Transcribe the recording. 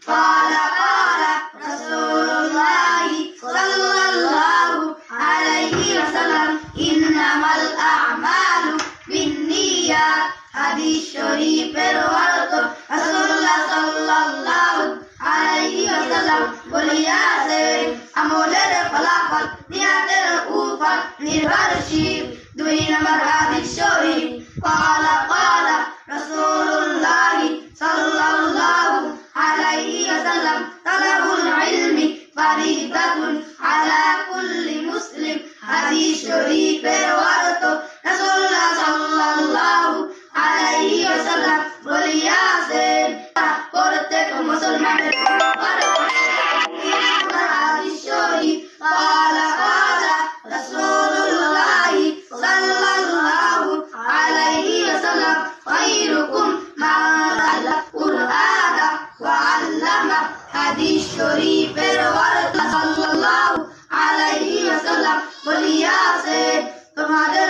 قال قال رسول الله صلى الله عليه وسلم إنما الأعمال بالنيات হাদিস শরীফের অর্থ রাসূলুল্লাহ সাল্লাল্লাহু আলাইহি ওয়াসাল্লাম বলিয়াছেন আমলের ফলাফল নিয়তের উপর নির্ভরশীল। 2 নম্বর হাদিস শরীফ قال قال رسول الله صلى الله عليه وسلم طلب العلم فريضة على كل مسلم হাদিস শরীফের অর্থ রাসূলুল্লাহ সাল্লাল্লাহু আলাইহি ওয়াসাল্লাম বলিয়াছেন প্রত্যেক মুসলমানের হাদিস শরীফ قال قال رسول الله صلى الله عليه وسلم خيركم من تعلم القرآن وعلمه হাদিস শরীফের অর্থ সাল্লাল্লাহু আলাইহি ওয়াসাল্লাম বলিয়াছেন তোমাদের